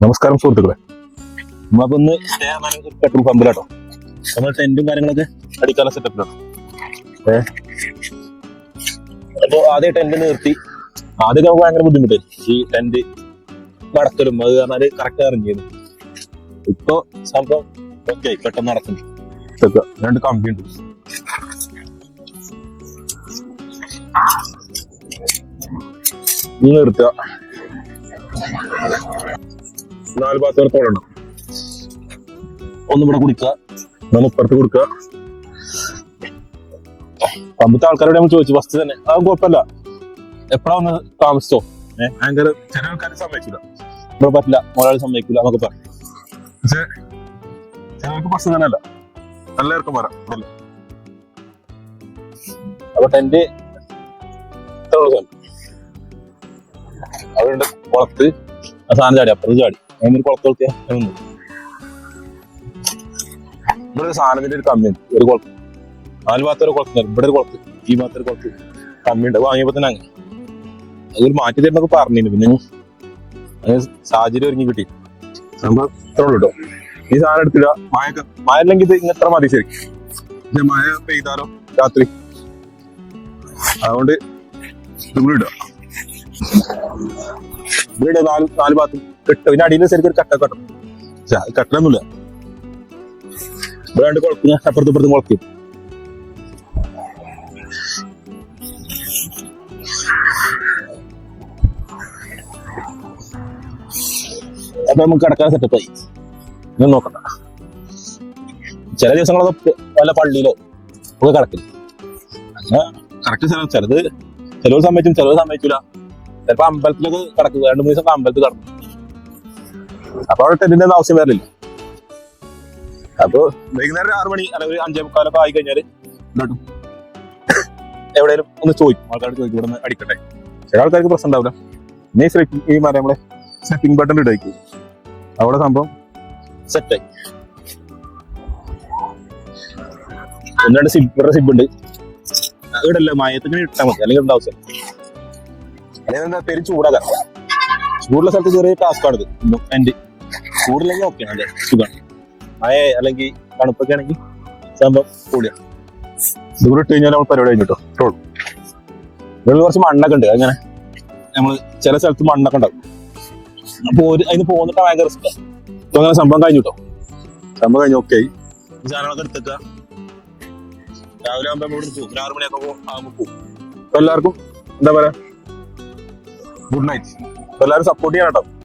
നമസ്കാരം സുഹൃത്തുക്കളെ, നമ്മളപ്പോ ഒന്ന് പെട്രോൾ പമ്പിലാട്ടോ. നമ്മൾ ടെന്റും കാര്യങ്ങളൊക്കെ അടിക്കാനുള്ള സെറ്റപ്പിലാണ്. അപ്പൊ ആദ്യം ടെന്റ് നിർത്തി. ആദ്യം നമുക്ക് ഭയങ്കര ബുദ്ധിമുട്ടായിരുന്നു ഈ ടെന്റ് നടക്കലും. അത് പറഞ്ഞാല് കറക്റ്റ് ഇറങ്ങിയത്. ഇപ്പൊ സംഭവം ഓക്കെ, പെട്ടെന്ന് നടക്കുന്നു. രണ്ട് കമ്പി ഉണ്ട്. നിർത്തുക. 4 ഭാഗത്ത് തോളണം. ഒന്നിവിടെ കുടിക്കുക, ഇപ്പുറത്ത് കൊടുക്കുക. പമ്പത്തെ ആൾക്കാരോട് നമ്മൾ ചോദിച്ചു ഫസ്റ്റ് തന്നെ. അത് കുഴപ്പമില്ല, എപ്പോഴാ ഒന്ന് താമസിച്ചോ. ഭയങ്കര ചില ആൾക്കാർ സമ്മതിക്കില്ല, ഇവിടെ പറ്റില്ല, ഒരാൾ സമ്മതിക്കില്ല എന്നൊക്കെ പറയും. പക്ഷെ ചിലർക്ക് പ്രശ്നം തന്നെയല്ല, എല്ലാവർക്കും വരാം. അപ്പൊ ടെന്റ് അവരുണ്ട് കുളത്ത്. ആ സാധനം ചാടി, അപ്പുറത്ത് ചാടി. അതിനൊരു കുളത്ത് നോക്കിയാൽ ഇവിടെ ഒരു സാധനത്തിന്റെ ഒരു കമ്മിയുണ്ട്. ഒരു കുളത്ത് 4 ഭാഗത്തൊരു കുളത്ത്, ഇവിടെ ഒരു കുളത്ത്, ഈ ഭാഗത്തൊരു കുളത്ത് കമ്മിയുണ്ട്. വാങ്ങിയപ്പോ തന്നെ അങ്ങനെ അതൊരു മാറ്റി തരുന്നൊക്കെ പറഞ്ഞിരുന്നു. പിന്നെ അങ്ങനെ സാഹചര്യം ഒരുങ്ങി കിട്ടി. നമ്മൾ ഇത്രയുള്ളൂ കേട്ടോ. ഈ സാധനം എടുത്തില്ല. മഴ അല്ലെങ്കിൽ ഇത് ഇത്ര മതി ശരി. പക്ഷെ മഴ പെയ്താലോ രാത്രി, അതുകൊണ്ട് ഇവിടെ ഇടുക. ഇവിടെ 4 ഭാഗത്തും കെട്ട്. പിന്നെ അടിയിൽ ശരിക്കും ഒരു കട്ട കെട്ടും. കെട്ടലൊന്നുമില്ല. ഇവിടെ 2 കുളത്തിന് അപ്പുറത്തും കുളക്കും. അപ്പൊ നമുക്ക് കിടക്കാൻ സെറ്റപ്പായി. ഇനി നോക്കണ്ട. ചില ദിവസങ്ങളൊക്കെ വല്ല പള്ളിയിലോ ഒക്കെ കിടക്കില്ല. അങ്ങനെ കറക്റ്റ് സ്ഥലം. ചിലവ് സമ്മതിച്ചും ചിലവ് സമ്മതിച്ചില്ല. ചിലപ്പോ അമ്പലത്തിലൊക്കെ കിടക്കും. 2-3 ദിവസം അമ്പലത്തിൽ കിടക്കും. അപ്പൊ അവിടെ ടെന്റിന്റെ ഒന്നും ആവശ്യം വരില്ല. അപ്പൊ വൈകുന്നേരം 6 മണി അല്ലെങ്കിൽ 5:45 ആയി കഴിഞ്ഞാല് എവിടെയും ഒന്ന് ചോദിക്കും. ആൾക്കാർ ചോദിക്കും ഇവിടെ നിന്ന് അടിക്കട്ടെ. ചില ആൾക്കാർക്ക് പ്രശ്നം ഉണ്ടാവില്ല. പിന്നെ ഈ നമ്മളെ സെറ്റിംഗ് ബട്ടൺ ഇടായിരിക്കും. അവിടെ സംഭവം സെറ്റായി. 1-2 സിബ് ഉണ്ട്. ഇടല്ല, മയത്തിന് ഇട്ടാൽ മതി, അല്ലെങ്കിൽ എന്താ ആവശ്യം. അല്ലെങ്കിൽ എന്താ പേര് ചൂടാകാം. ചൂടുള്ള സ്ഥലത്ത് ചെറിയ ടാസ്ക് ആണിത്. ടെന്റ് ചൂടില്ലെങ്കിൽ ഓക്കെ, നല്ല സുഖമാണ്. മഴ അല്ലെങ്കിൽ തണുപ്പൊക്കെ ആണെങ്കിൽ സംഭവം കൂടിയാണ്. ഇതുകൂടെ ഇട്ട് കഴിഞ്ഞാൽ നമ്മൾ പരിപാടി കഴിഞ്ഞിട്ടോ. ഇതിൽ കുറച്ച് മണ്ണൊക്കെ ഉണ്ട്. അങ്ങനെ നമ്മള് ചില സ്ഥലത്ത് മണ്ണൊക്കെ ഉണ്ടാവും. അപ്പൊ അതിന് പോന്നിട്ട് ഭയങ്കര റിസ്ക്. അപ്പൊ അങ്ങനെ സംഭവം കഴിഞ്ഞിട്ടോ. സംഭവം കഴിഞ്ഞു. ഓക്കെ, ഈ സാധനങ്ങളൊക്കെ എടുത്തേക്ക. രാവിലെ ആകുമ്പോ നമ്മൾ ഇവിടെ പോകും. 6 മണിയൊക്കെ ആകുമ്പോൾ പോകും. അപ്പൊ എല്ലാവർക്കും എന്താ പറയാ, ഗുഡ് നൈറ്റ്. എല്ലാവരും സപ്പോർട്ട് ചെയ്യണം കേട്ടോ.